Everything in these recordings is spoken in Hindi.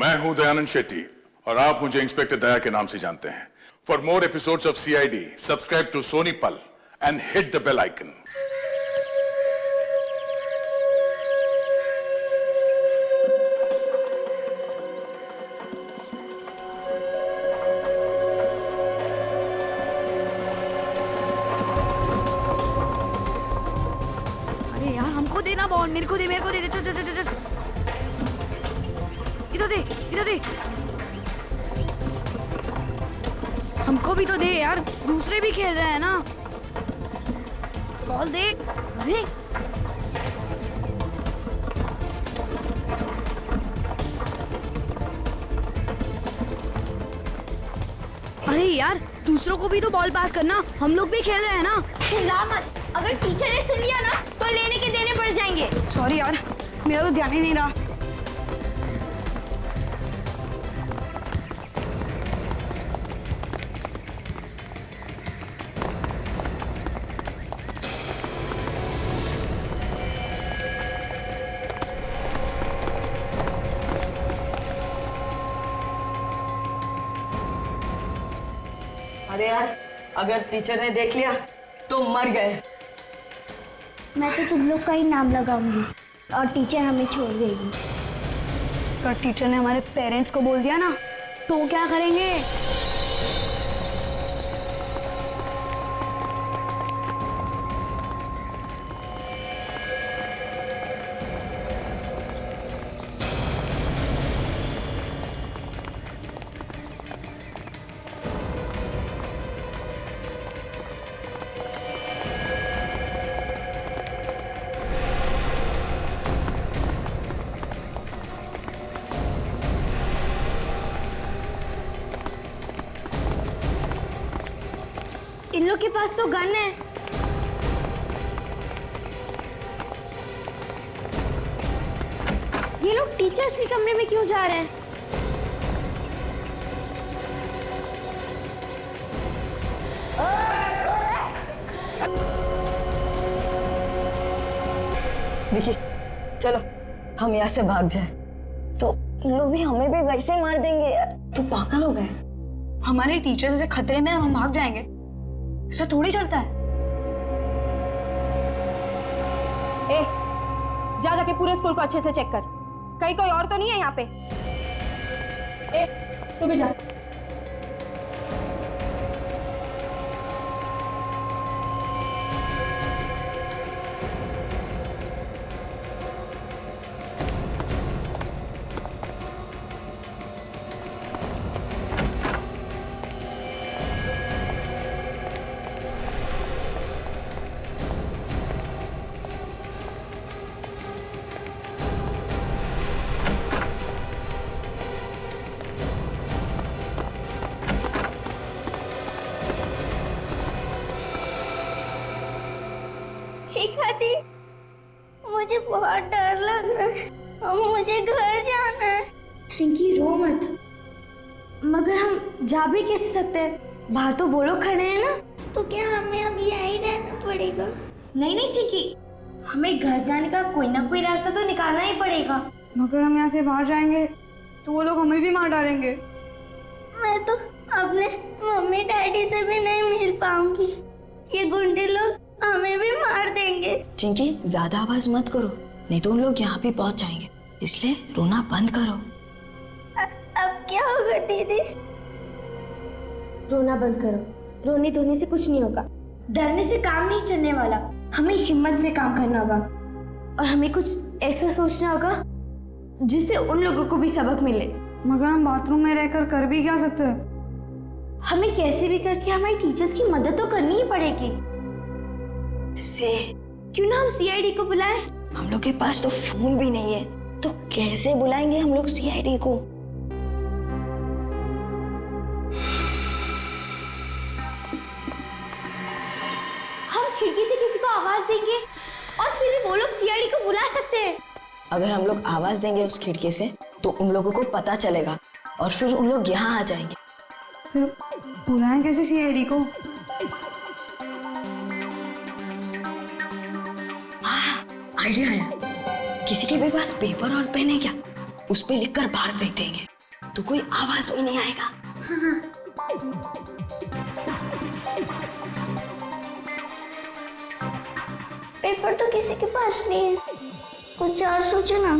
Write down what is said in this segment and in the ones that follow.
मैं हूं दयानंद शेट्टी और आप मुझे इंस्पेक्टर दया के नाम से जानते हैं। For more episodes of CID, subscribe to Sony Pal and hit the bell icon. अरे यार, हमको देना बॉल, मेरे को दे। इधर दे। हमको भी तो दे यार, दूसरे भी खेल रहे हैं ना। बॉल दे। अरे अरे यार, दूसरों को भी तो बॉल पास करना, हम लोग भी खेल रहे हैं ना। चिल्ला मत, अगर टीचर ने सुन लिया ना तो लेने के देने पड़ जाएंगे। सॉरी यार, मेरा तो ध्यान ही नहीं रहा। अरे यार, अगर टीचर ने देख लिया तो मर गए। मैं तो तुम लोग का ही नाम लगाऊंगी और टीचर हमें छोड़ देगी। अगर टीचर ने हमारे पेरेंट्स को बोल दिया ना तो क्या करेंगे? इन लोग के पास तो गन है। ये लोग टीचर्स के कमरे में क्यों जा रहे हैं? विकी, चलो हम यहाँ से भाग जाए। तो इन लोग भी हमें भी वैसे मार देंगे यार। तो पागल हो गए? हमारे टीचर जैसे खतरे में और हम भाग जाएंगे, ऐसा थोड़ी चलता है। ए, जा जाके पूरे स्कूल को अच्छे से चेक कर, कहीं कोई और तो नहीं है यहाँ पे। ए, तू भी जा। शिखा दी, मुझे बहुत डर लग रहा है और मुझे घर जाना है। चिंकी रो मत, मगर हम जा भी कैसे सकते हैं? बाहर तो वो लोग खड़े हैं ना। तो क्या हमें अब यहीं रहना पड़ेगा? नहीं चिंकी, हमें घर जाने का कोई ना कोई रास्ता तो निकालना ही पड़ेगा। मगर हम यहाँ से बाहर जाएंगे तो वो लोग हमें भी मार डालेंगे। मैं तो अपने मम्मी डैडी से भी नहीं मिल पाऊंगी, ये गुंडे लोग हमें भी मार देंगे। चिंकी, ज्यादा आवाज मत करो, नहीं तो उन लोग यहाँ भी पहुँच जाएंगे, इसलिए रोना बंद करो। अब क्या होगा दीदी? रोना बंद करो, रोने धोने से कुछ नहीं होगा, डरने से काम नहीं चलने वाला। हमें हिम्मत से काम करना होगा और हमें कुछ ऐसा सोचना होगा जिससे उन लोगों को भी सबक मिले। मगर हम बाथरूम में रहकर कर भी क्या सकते हैं? हमें कैसे भी करके हमारे टीचर्स की मदद तो करनी ही पड़ेगी। से क्यों ना हम CID को बुलाएं? हम लोग के पास तो फोन भी नहीं है, तो कैसे बुलाएंगे हम लोग CID को? हम खिड़की से किसी को आवाज देंगे और फिर वो लोग CID को बुला सकते हैं। अगर हम लोग आवाज देंगे उस खिड़की से तो उन लोगों को पता चलेगा और फिर उन लोग यहाँ आ जाएंगे। फिर बुलाएं कैसे CID को? आइडिया आया, किसी के भी पास पेपर और पेन है क्या? उस पे लिखकर बाहर फेंक देंगे। तो कोई आवाज भी नहीं आएगा। पेपर तो किसी के पास नहीं है, कुछ और सोचो ना।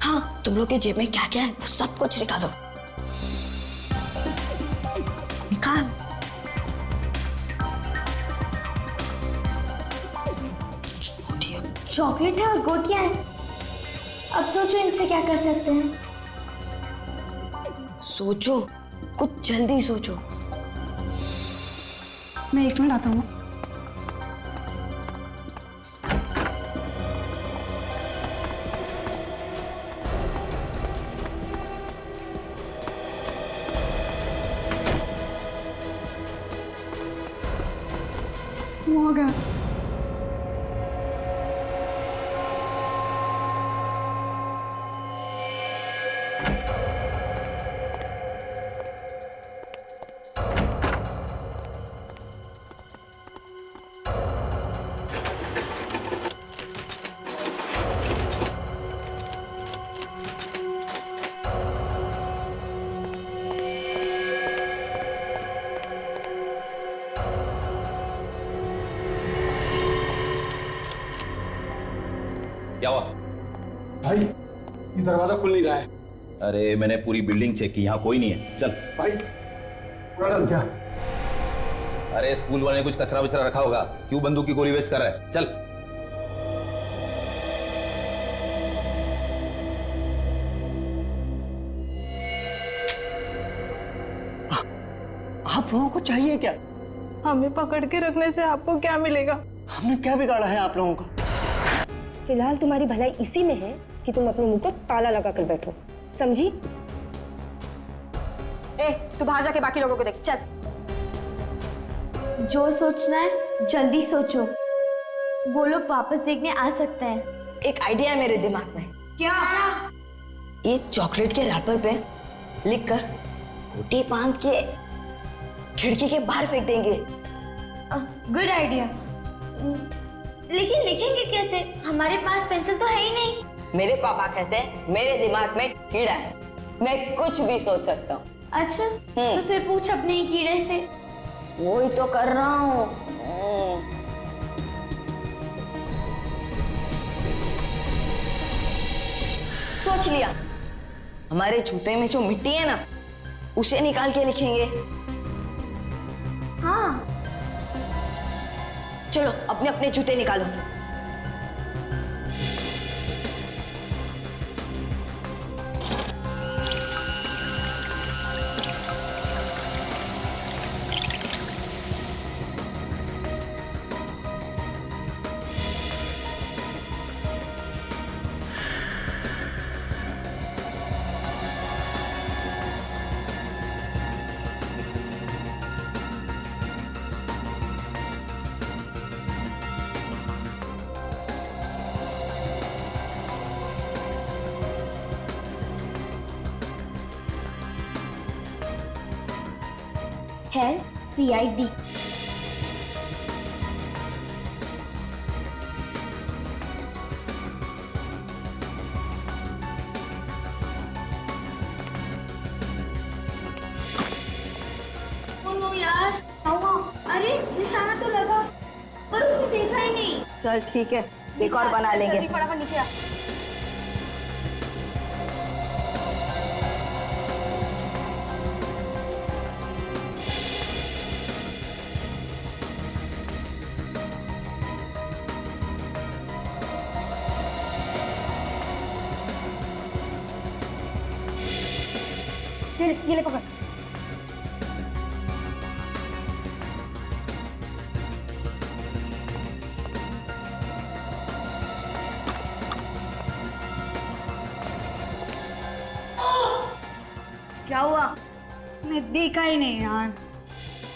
हाँ, तुम लोग के जेब में क्या क्या है वो सब कुछ निकालो। निकाल। चॉकलेट है और गोटियां हैं। अब सोचो इनसे क्या कर सकते हैं। सोचो, कुछ जल्दी सोचो। मैं 1 मिनट आता हूँ। वो आ गया। क्या हुआ? भाई ये दरवाजा खुल नहीं रहा है। अरे मैंने पूरी बिल्डिंग चेक की, यहाँ कोई नहीं है। चल भाई पूरा क्या? अरे स्कूल वाले ने कुछ कचरा वचरा रखा होगा, क्यों बंदूक की गोली वेस्ट कर रहा है? चल। आप लोगों को चाहिए क्या? हमें पकड़ के रखने से आपको क्या मिलेगा? हमने क्या बिगाड़ा है आप लोगों का? फिलहाल तुम्हारी भलाई इसी में है कि तुम अपने मुंह को ताला लगा कर बैठो, समझी? ए, तू बाहर जाके बाकी लोगों को देख, चल। जो सोचना है जल्दी सोचो, वो लोग वापस देखने आ सकते हैं। एक आइडिया है मेरे दिमाग में। क्या? ये चॉकलेट के रैपर पे लिखकर गोटी बांध के खिड़की के बाहर फेंक देंगे। Good idea. लेकिन लिखेंगे कैसे? हमारे पास पेंसिल तो है ही नहीं। मेरे पापा कहते हैं मेरे दिमाग में कीड़ा है, मैं कुछ भी सोच सकता हूँ। अच्छा, तो फिर पूछ अपने ही कीड़े से। वही तो कर रहा हूँ। सोच लिया, हमारे जूते में जो मिट्टी है ना, उसे निकाल के लिखेंगे। हाँ, चलो अपने अपने जूते निकालो। है CID। यार, अरे निशाना तो लगा पर उसने देखा ही नहीं। चल ठीक है, एक और बना लेंगे। फटाफट नीचे आ। ये ले पकड़। क्या हुआ? मैं देखा ही नहीं यार।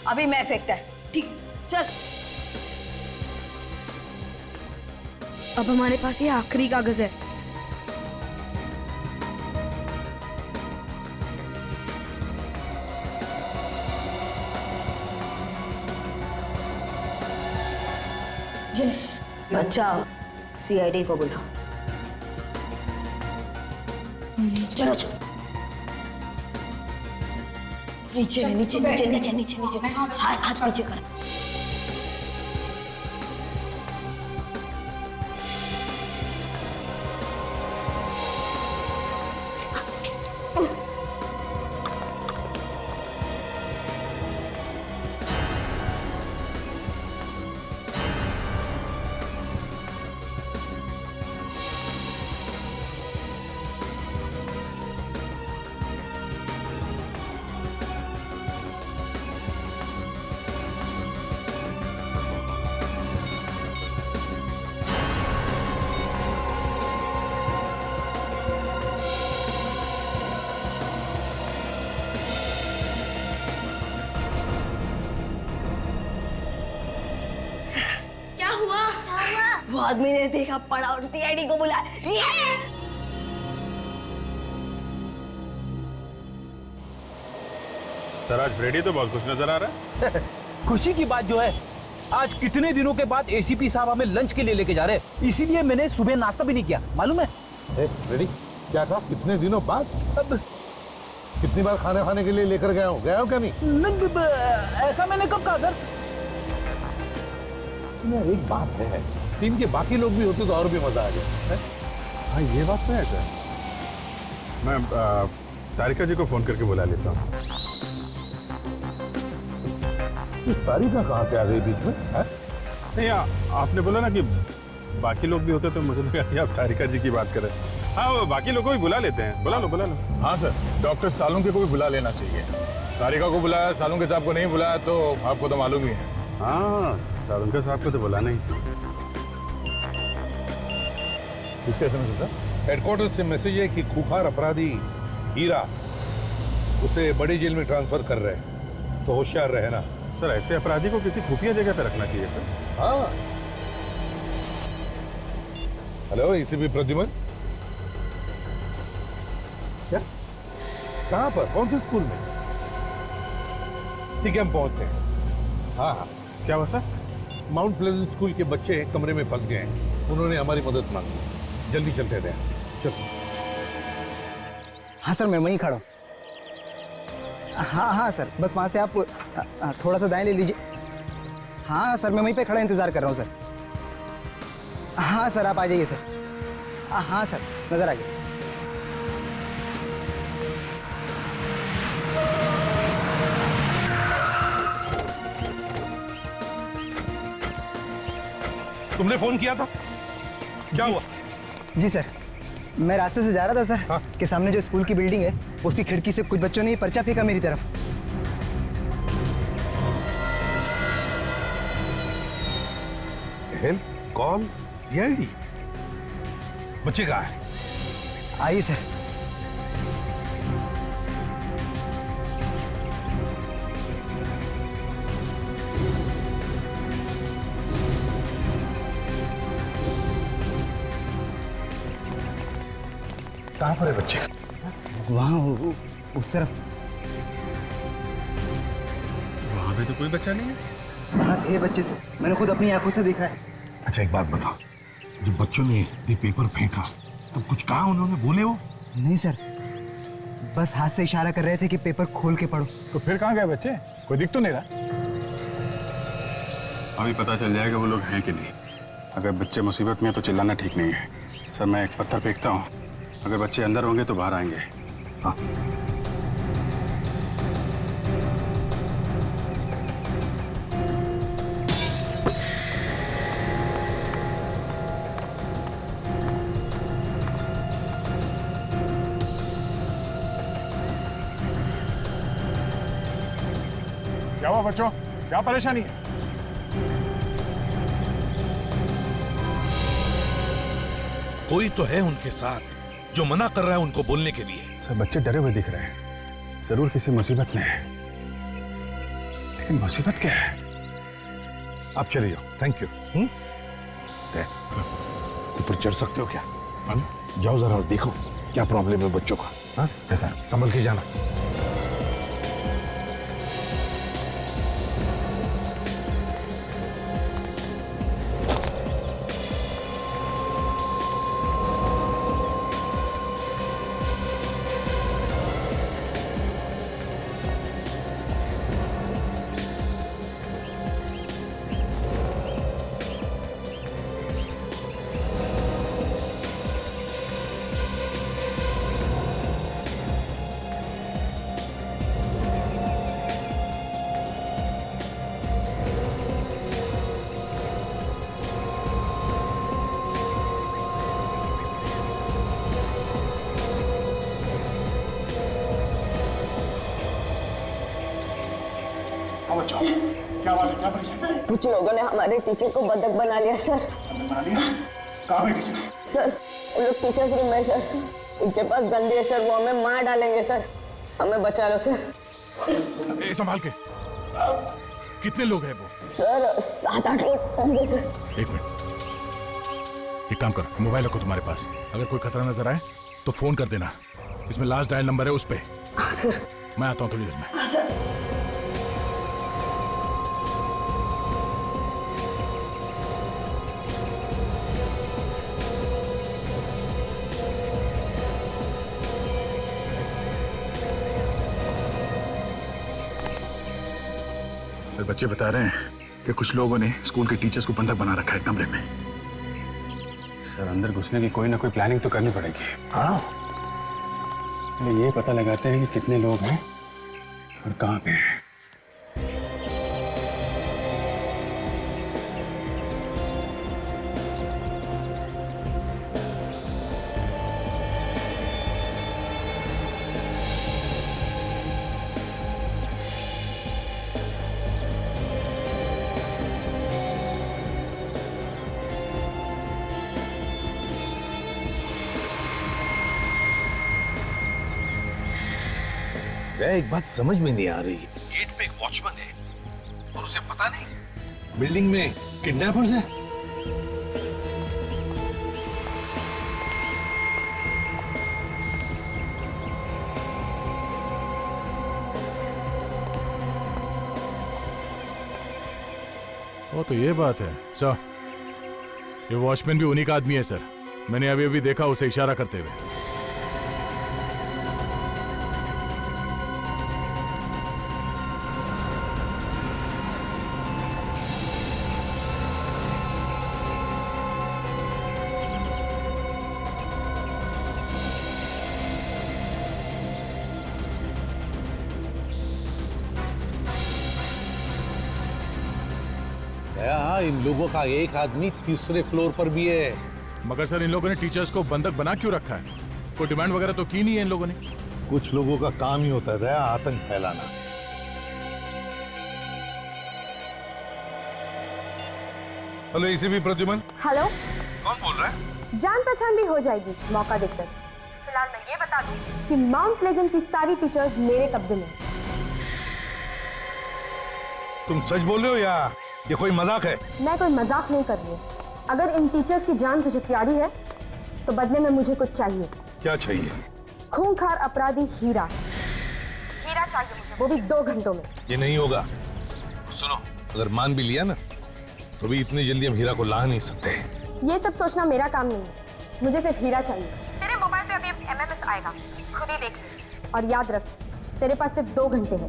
अभी मैं फेंकता है। ठीक, चल। अब हमारे पास ये आखिरी कागज है। अच्छा, CID को बुलाओ। चलो चलो नीचे नीचे नीचे नीचे नीचे नीचे हाथ पीछे कर। वो आदमी ने देखा, पड़ा और सीआईडी को बुलाया। सर आज फ्रेडी तो बहुत खुश नजर आ रहा है। खुशी की बात जो है, आज कितने दिनों के बाद एसीपी साहब हमें लंच के लिए लेके जा रहे हैं, इसीलिए मैंने सुबह नाश्ता भी नहीं किया, मालूम है? रेडी क्या था? कितने दिनों बाद? अब कितनी बार खाने के लिए लेकर गया हूँ क्या नहीं? ऐसा मैंने कब कहा सर? एक बात है, टीम के बाकी लोग भी होते तो और भी मजा आ जाए। हाँ ये बात तो है सर। मैं तारिका जी को फोन करके बुला लेता हूँ। तारिका कहाँ से आ गई बीच में? नहीं आपने बोला ना कि बाकी लोग भी होते तो मुझे लगा कि आप तारिका जी की बात कर रहे हैं। हाँ वो बाकी लोगों को भी बुला लेते हैं, बुला लो बुला लो। हाँ सर, डॉक्टर सालुंके को भी बुला लेना चाहिए। तारिका को बुलाया, सालुंके साहब को नहीं बुलाया तो आपको तो मालूम ही है। हाँ सालुंके साहब को तो बुलाना ही चाहिए। किसका एसएमएस है सर? हेडक्वार्टर से मैसेज है कि खूंखार अपराधी हीरा उसे बड़ी जेल में ट्रांसफर कर रहे हैं, तो होशियार रहे ना। सर ऐसे अपराधी को किसी खुफिया जगह पे रखना चाहिए सर। हाँ। हेलो एसीपी प्रद्युमन, क्या? कहाँ पर? कौन से स्कूल में? ठीक है हम पहुंचते हैं। हाँ हाँ। क्या हुआ सर? माउंट प्लेजेंट स्कूल के बच्चे कमरे में फंस गए हैं, उन्होंने हमारी मदद मांगी। जल्दी चलते हैं। चलो। हाँ सर मैं वहीं खड़ा हूँ। हाँ सर बस वहाँ से आप थोड़ा सा दाएं ले लीजिए। हाँ सर मैं वहीं पे खड़ा इंतज़ार कर रहा हूँ सर। हाँ सर आप आ जाइए सर। हाँ सर नज़र आ गया। तुमने फोन किया था? क्या हुआ? जी सर मैं रास्ते से जा रहा था सर। हाँ? कि सामने जो स्कूल की बिल्डिंग है उसकी खिड़की से कुछ बच्चों ने पर्चा फेंका मेरी तरफ। Help call CID. बच्चे कहाँ है? आइए सर। कहाँ पर है बच्चे? वहाँ उस तरफ। वहाँ पे तो कोई बच्चा नहीं है। हाँ थे बच्चे से, मैंने खुद अपनी आंखों से देखा है। अच्छा एक बात बताओ, जब बच्चों ने ये पेपर फेंका तो कुछ कहा उन्होंने? बोले वो? नहीं सर बस हाथ से इशारा कर रहे थे कि पेपर खोल के पढ़ो। तो फिर कहाँ गए बच्चे? कोई दिख तो नहीं रहा। अभी पता चल जाएगा वो लोग हैं कि नहीं। अगर बच्चे मुसीबत में हैं तो चिल्लाना ठीक नहीं है। सर मैं एक पत्थर फेंकता हूँ, अगर बच्चे अंदर होंगे तो बाहर आएंगे। हाँ। क्या हुआ बच्चों, क्या परेशानी है? कोई तो है उनके साथ जो मना कर रहा है उनको बोलने के लिए। सब बच्चे डरे हुए दिख रहे हैं, जरूर किसी मुसीबत में है। लेकिन मुसीबत क्या है? आप चले जाओ। Thank you. ऊपर चढ़ सकते हो क्या? जाओ जरा और देखो क्या प्रॉब्लम है बच्चों का। हाँ ऐसा संभल के जाना। हाँ बच्चों, क्या बात है, क्या परेशानी? कुछ लोगों ने हमारे टीचर को बंधक बना लिया सर। बना लिया? कहाँ है टीचर्स? सर वो लोग टीचर्स रूम में सर, उनके पास गंदी है सर, वो हमें मार डालेंगे सर, हमें बचा लो सर। संभाल के। कितने लोग हैं वो? सर 7-8 लोग होंगे सर। एक मिनट, एक काम कर, मोबाइल रखो तुम्हारे पास, अगर कोई खतरा नजर आए तो फोन कर देना, इसमें लास्ट डायल नंबर है उस पे। सर मैं आता हूँ थोड़ी देर में। सर बच्चे बता रहे हैं कि कुछ लोगों ने स्कूल के टीचर्स को बंधक बना रखा है कमरे में। सर अंदर घुसने की कोई ना कोई प्लानिंग तो करनी पड़ेगी। हाँ, ये पता लगाते हैं कि कितने लोग हैं और कहाँ पे हैं। एक बात समझ में नहीं आ रही, गेट पे एक वॉचमैन है और उसे पता नहीं बिल्डिंग में किडनैपर्स हैं। वो तो ये बात है सर, ये वॉचमैन भी उन्हीं का आदमी है सर, मैंने अभी अभी देखा उसे इशारा करते हुए। इन लोगों का एक आदमी तीसरे फ्लोर पर भी है। मगर सर इन लोगों ने टीचर्स को बंधक बना क्यों रखा है? कोई डिमांड वगैरह तो की नहीं है इन लोगों ने। कुछ लोगों का काम ही होता है आतंक फैलाना। Hello ACP Pradyuman. हेलो, कौन बोल रहा है? जान पहचान भी हो जाएगी मौका देखकर। फिलहाल मैं ये बता दूं कि माउंट प्लेजेंट की सारी टीचर्स मेरे कब्जे में हैं। तुम सच बोल रहे हो या ये कोई मजाक है? मैं कोई मजाक नहीं कर रही हूँ। अगर इन टीचर्स की जान तुझे प्यारी है तो बदले में मुझे कुछ चाहिए। क्या चाहिए? खूंखार अपराधी हीरा चाहिए मुझे, वो भी 2 घंटों में। ये नहीं होगा। सुनो, अगर मान भी लिया ना तो भी इतनी जल्दी हम हीरा को ला नहीं सकते। ये सब सोचना मेरा काम नहीं है, मुझे सिर्फ हीरा चाहिए। तेरे मोबाइल पे अभी MMS आएगा, खुद ही देख ले। और याद रख, तेरे पास सिर्फ 2 घंटे हैं।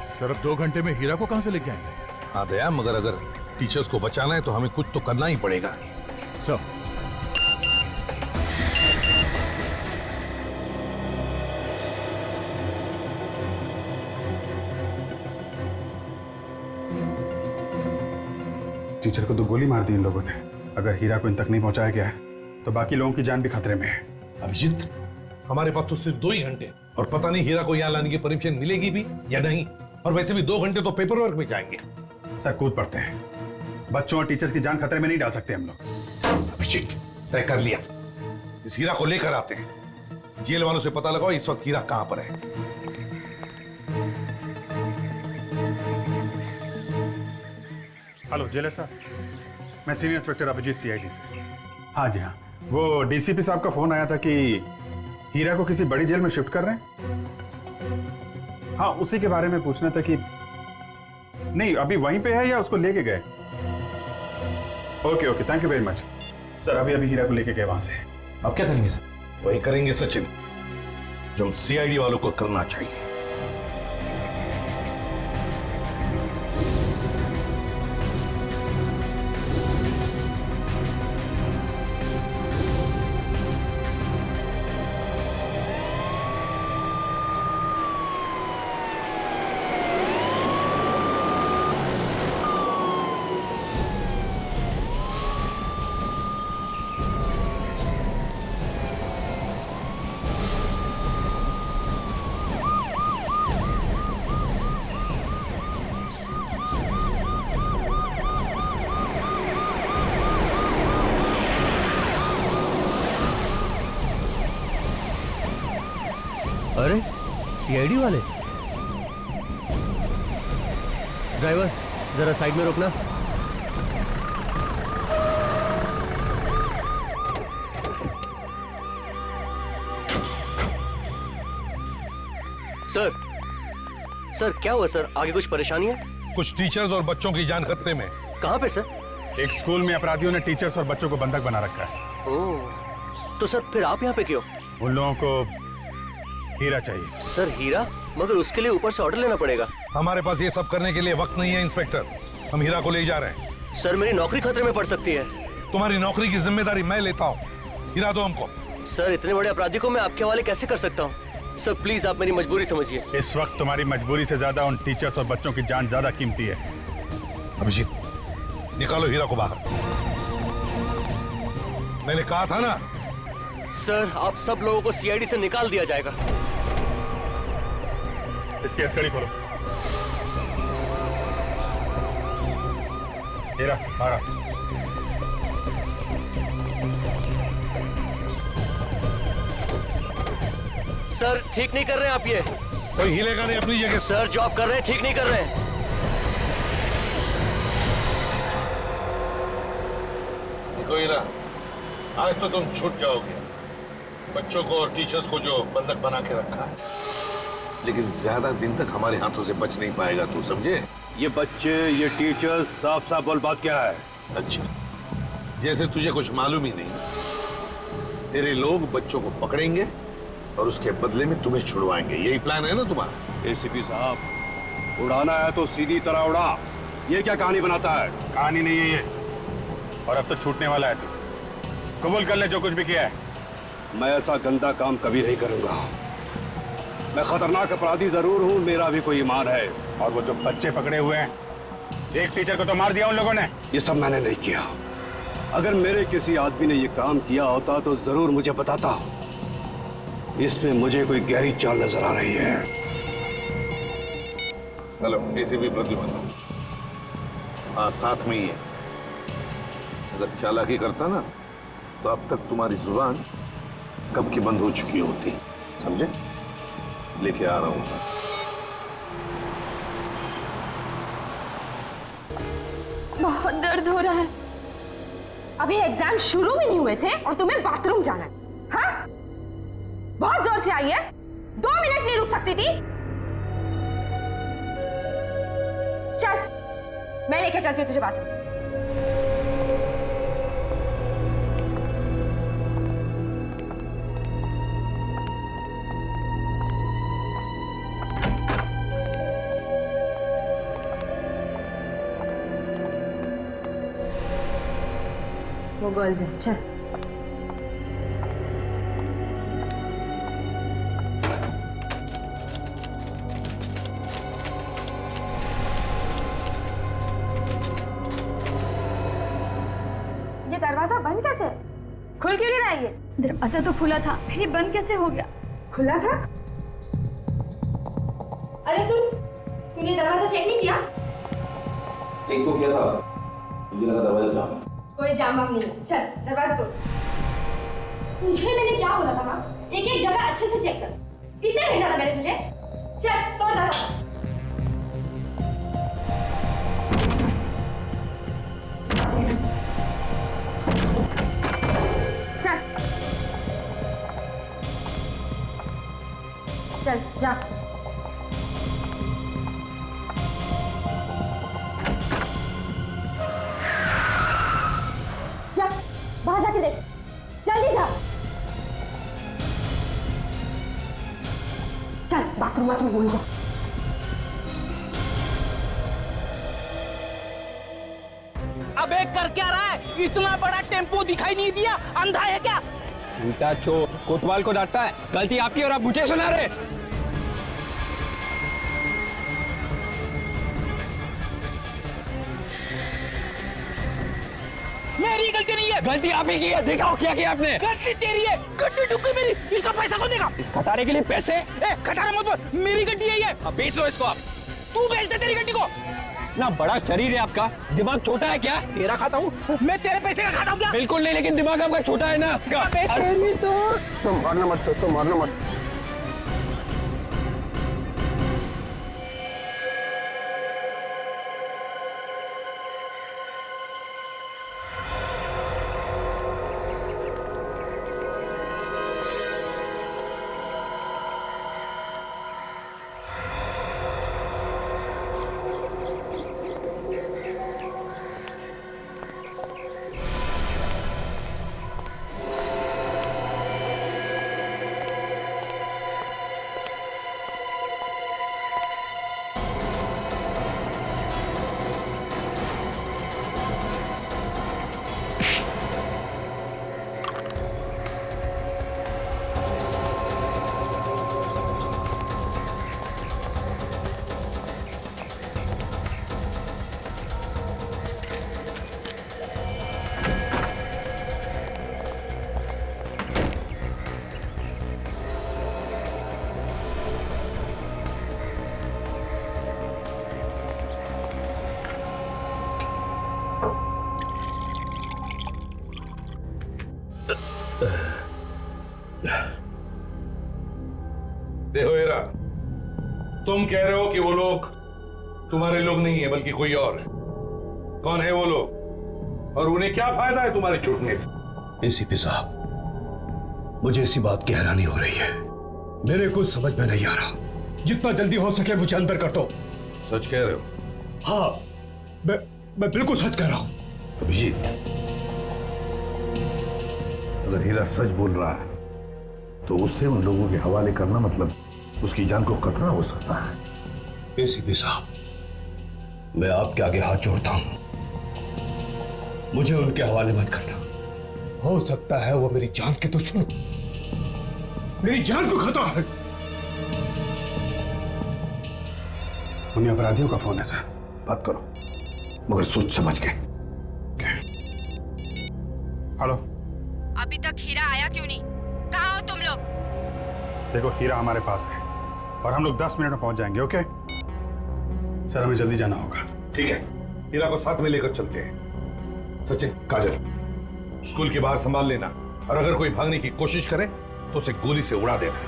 सर अब 2 घंटे में हीरा को कहां से लेके आएंगे? हाँ दया, मगर अगर टीचर्स को बचाना है तो हमें कुछ तो करना ही पड़ेगा। सर टीचर को तो गोली मार दी इन लोगों ने। अगर हीरा को इन तक नहीं पहुंचाया गया है तो बाकी लोगों की जान भी खतरे में है। अभिजीत, हमारे पास तो सिर्फ 2 ही घंटे और पता नहीं हीरा को यहाँ लाने की परमिशन मिलेगी भी या नहीं। और वैसे भी 2 घंटे तो पेपर वर्क में जाएंगे। सर कूद पड़ते हैं, बच्चों और टीचर्स की जान खतरे में नहीं डाल सकते हम लोग। अभिजीत, तय कर लिया, इस हीरा को लेकर आते हैं। जेल वालों से पता लगाओ इस वक्त हीरा कहां पर है। हेलो जेलर साहब, मैं सीनियर इंस्पेक्टर अभिजीत CID से। हाँ जी हाँ, वो DCP साहब का फोन आया था कि हीरा को किसी बड़ी जेल में शिफ्ट कर रहे हैं। हाँ, उसी के बारे में पूछना था कि नहीं अभी वहीं पे है या उसको लेके गए। Okay, thank you very much sir. अभी हीरा को लेके गए वहां से। अब क्या करेंगे सर? वही करेंगे सचिन जो हम CID वालों को करना चाहिए। सीआईडी वाले? ड्राइवर जरा साइड में रोकना। सर क्या हुआ सर? आगे कुछ परेशानी है? कुछ टीचर्स और बच्चों की जान खतरे में। कहाँ पे सर? एक स्कूल में अपराधियों ने टीचर्स और बच्चों को बंधक बना रखा है। ओह, तो सर फिर आप यहाँ पे क्यों? उन लोगों को हीरा चाहिए। सर हीरा? मगर उसके लिए ऊपर से ऑर्डर लेना पड़ेगा। हमारे पास ये सब करने के लिए वक्त नहीं है इंस्पेक्टर। हम हीरा को ले जा रहे हैं। सर मेरी नौकरी खतरे में पड़ सकती है। तुम्हारी नौकरी की जिम्मेदारी मैं लेता हूँ। हीरा दो हमको। सर इतने बड़े अपराधी को मैं आपके हवाले कैसे कर सकता हूँ? सर प्लीज आप मेरी मजबूरी समझिए। इस वक्त तुम्हारी मजबूरी से ज्यादा उन टीचर्स और बच्चों की जान ज्यादा कीमती है। अभिजीत, निकालो हीरा को बाहर। मैंने कहा था ना। सर आप सब लोगों को सीआईडी से निकाल दिया जाएगा। इसकी हथकड़ी खोलो। हीरा बाहर आ। सर ठीक नहीं कर रहे हैं आप ये। कोई हिलेगा नहीं अपनी जगह। सर जो आप कर रहे हैं ठीक नहीं कर रहे हैं। देखो हीरा, आज तो तुम छूट जाओगे। बच्चों को और टीचर्स को जो बंधक बना के रखा है, लेकिन ज्यादा दिन तक हमारे हाथों से बच नहीं पाएगा, तू समझे? ये बच्चे, ये टीचर्स, साफ साफ बोल बात क्या है? अच्छा, जैसे तुझे कुछ मालूम ही नहीं। तेरे लोग बच्चों को पकड़ेंगे और उसके बदले में तुम्हें छुड़वाएंगे। यही प्लान है ना तुम्हारा? एसीपी साहब, उड़ाना है तो सीधी तरह उड़ा। ये क्या कहानी बनाता है? कहानी नहीं है ये, और अब तो छूटने वाला है। तू कबूल कर ले जो कुछ भी किया है। मैं ऐसा गंदा काम कभी नहीं करूंगा। मैं खतरनाक अपराधी जरूर हूं, मेरा भी कोई ईमान है। और वो जो बच्चे पकड़े हुए हैं, एक टीचर को तो मार दिया उन लोगों ने। ये सब मैंने नहीं किया। अगर मेरे किसी आदमी ने ये काम किया होता तो जरूर मुझे बताता। इसमें मुझे कोई गहरी चाल नजर आ रही है। Hello ACP Pradyuman. हाँ साथ में ही है। अगर चालाकी करता ना तो अब तक तुम्हारी जुबान कब की बंद हो चुकी होती, समझे? लेके आ रहा हूं। बहुत दर्द हो रहा है। अभी एग्जाम शुरू भी नहीं हुए थे और तुम्हें बाथरूम जाना है? हाँ? बहुत जोर से आई है। 2 मिनट नहीं रुक सकती थी? चल मैं लेकर चलती हूँ तुझे बाथरूम। वो गर्ल्स है, चल। ये दरवाजा बंद कैसे? खुल क्यों नहीं रहा है ये? दरवाजा तो खुला था, फिर ये बंद कैसे हो गया? खुला था? अरे सुन, तूने दरवाजा चेक नहीं किया? चेक तो किया था, मुझे लगा दरवाजा जाम है। कोई जाम वाम नहीं है। चल दरवाजा तोड़। तुझे मैंने क्या बोला था ना, एक एक जगह अच्छे से चेक कर। किसने भेजा था मैंने तुझे? चल तोड़ दरवाजा। चल जा। जा बाहर जाके देख, जल्दी जा। चल बाथरूम भूल जा। अबे कर क्या रहा है? इतना बड़ा टेम्पो दिखाई नहीं दिया? अंधा है क्या? उल्टा चोर कोतवाल को डांटता है। गलती आपकी और आप मुझे सुना रहे। मेरी गलती नहीं है। गलती आप ही की है। दिखाओ क्या किया आपने। गलती तेरी है। गड्डी ठुक गई मेरी। इसका पैसा कौन देगा? इस खटारे के लिए पैसे? खटारा मत बोल, मेरी गड्डी है ये। अब बेच लो इसको आप। तू बेच दे तेरी गड्डी को। ना बड़ा शरीर है आपका, दिमाग छोटा है क्या? तेरा खाता हूँ मैं, तेरे पैसे का खाता हूँ क्या? बिल्कुल नहीं, लेकिन दिमाग आपका छोटा है ना। अरे तो तुम मारना मत, तुम मारना मत। तुम कह रहे हो कि वो लोग तुम्हारे लोग नहीं है बल्कि कोई और है। कौन है वो लोग और उन्हें क्या फायदा है तुम्हारे छूटने से? एसीपी साहब, मुझे इसी बात की हैरानी हो रही है। मेरे कुछ समझ में नहीं आ रहा। जितना जल्दी हो सके मुझे अंदर कर दो। सच कह रहे हो? हाँ, मैं बिल्कुल सच कह रहा हूं। अभिजीत, अगर हीरा सच बोल रहा है तो उसे उन लोगों के हवाले करना मतलब उसकी जान को खतरा हो सकता है। एसीपी साहब, मैं आपके आगे हाथ जोड़ता हूं, मुझे उनके हवाले मत करना। हो सकता है वो मेरी जान के दुश्मन, मेरी जान को खतरा है। उन्हीं अपराधियों का फोन है सर। बात करो मगर सोच समझ के। हेलो, अभी तक हीरा आया क्यों नहीं? कहाँ हो तुम लोग? देखो हीरा हमारे पास है और हम लोग 10 मिनट में पहुंच जाएंगे। ओके सर, हमें जल्दी जाना होगा। ठीक है, हीरा को साथ में लेकर चलते हैं। सचिन, काजल, स्कूल के बाहर संभाल लेना और अगर कोई भागने की कोशिश करे तो उसे गोली से उड़ा देना।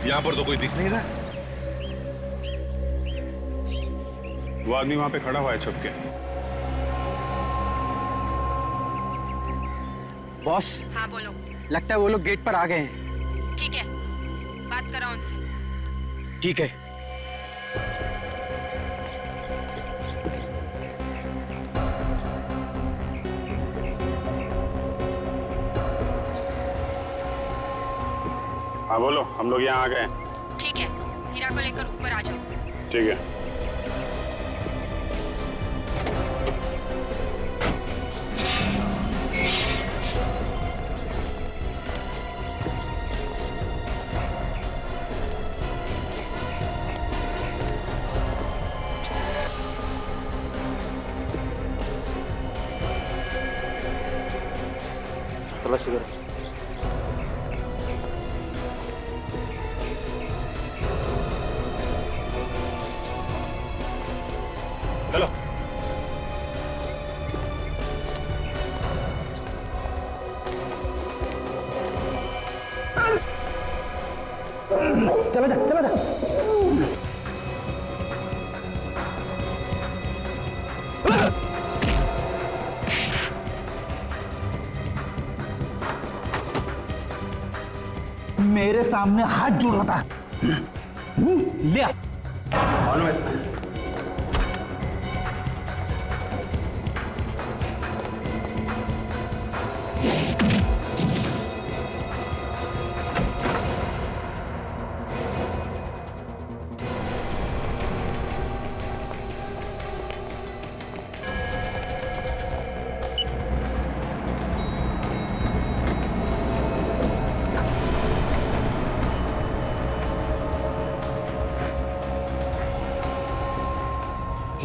यहां पर तो कोई दिख नहीं रहा। वो आदमी वहां पे खड़ा हुआ है छुप के। बॉस, हाँ बोलो। लगता है वो लोग गेट पर आ गए हैं। ठीक है, बात करो उनसे। ठीक है। हाँ बोलो, हम लोग यहाँ आ गए हैं। ठीक है, हीरा को लेकर ऊपर आ जाओ। ठीक है। चलो चलो जा, चलो जा। मेरे सामने हाथ जोड़ रहा था। ले आ।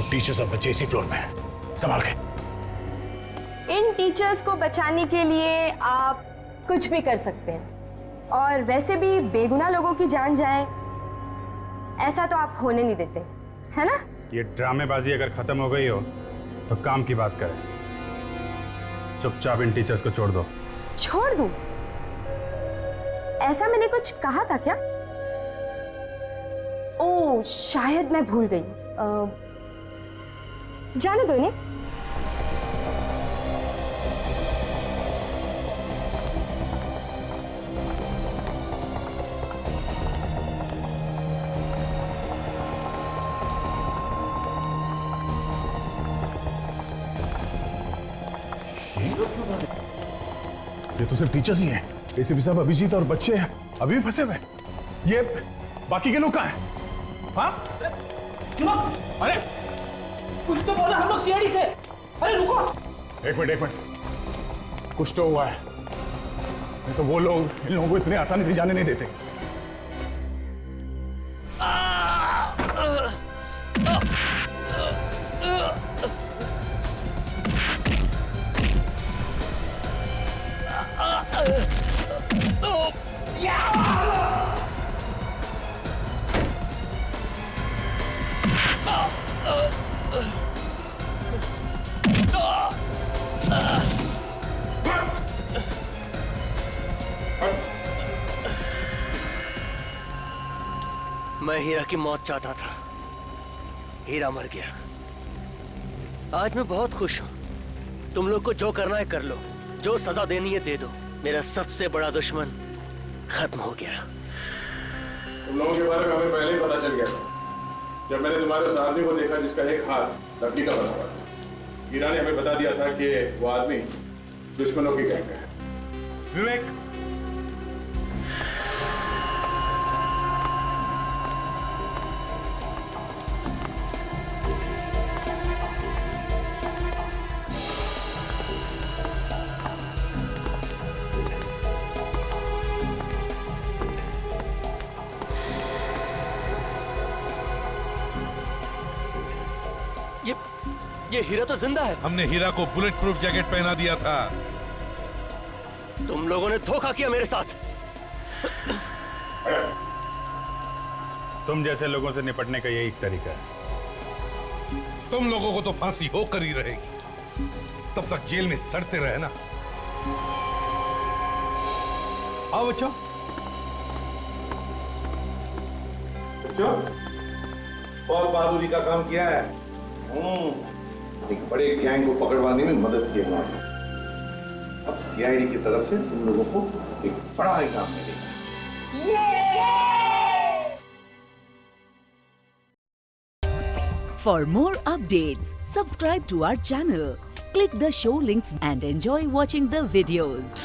टीचर्स और बच्चे इसी फ्लोर में हैं। संभाल के। इन टीचर्स को बचाने के लिए आप कुछ भी कर सकते हैं और वैसे भी बेगुनाह लोगों की जान जाए ऐसा तो आप होने नहीं देते, है ना? ये ड्रामेबाजी अगर खत्म हो गई हो तो काम की बात करें। चुपचाप इन टीचर्स को छोड़ दो। छोड़ दूं? ऐसा मैंने कुछ कहा था क्या? ओह, शायद मैं भूल गई। जाने दो इन्हें। ये तो सिर्फ टीचर्स ही हैं। एसीपी साहब, अभिजीत और बच्चे अभी भी फंसे हुए। बाकी के लोग कहाँ हैं? हाँ? अरे कुछ तो बोला, हम लोग सीआईडी से। अरे रुको, एक मिनट, कुछ तो हुआ है, नहीं तो वो लोग इन लोगों को इतने आसानी से जाने नहीं देते। मैं हीरा की मौत चाहता था, हीरा मर गया। आज मैं बहुत खुश हूं। तुम लोग को जो करना है कर लो, जो सजा देनी है दे दो। मेरा सबसे बड़ा दुश्मन खत्म हो गया। तुम लोगों के बारे में हमें पहले ही पता चल गया था जब मैंने तुम्हारे उस आदमी को देखा जिसका एक हाथ लकड़ी का बना हुआ था। हीरा ने हमें बता दिया था कि वो आदमी दुश्मनों की गैंग का है। विवेक, ये हीरा तो जिंदा है। हमने हीरा को बुलेट प्रूफ जैकेट पहना दिया था। तुम लोगों ने धोखा किया मेरे साथ। तुम जैसे लोगों से निपटने का यही तरीका है। तुम लोगों को तो फांसी होकर ही रहेगी, तब तक जेल में सड़ते रहे ना। आओ बच्चों। बहुत बहादुरी का काम किया है। एक बड़े गैंग को पकड़वाने में मदद की हमारी। अब सीआईडी की तरफ से तुम लोगों को एक बड़ा इनाम मिलेगा। For more updates, subscribe to our channel, click the show links and enjoy watching the videos.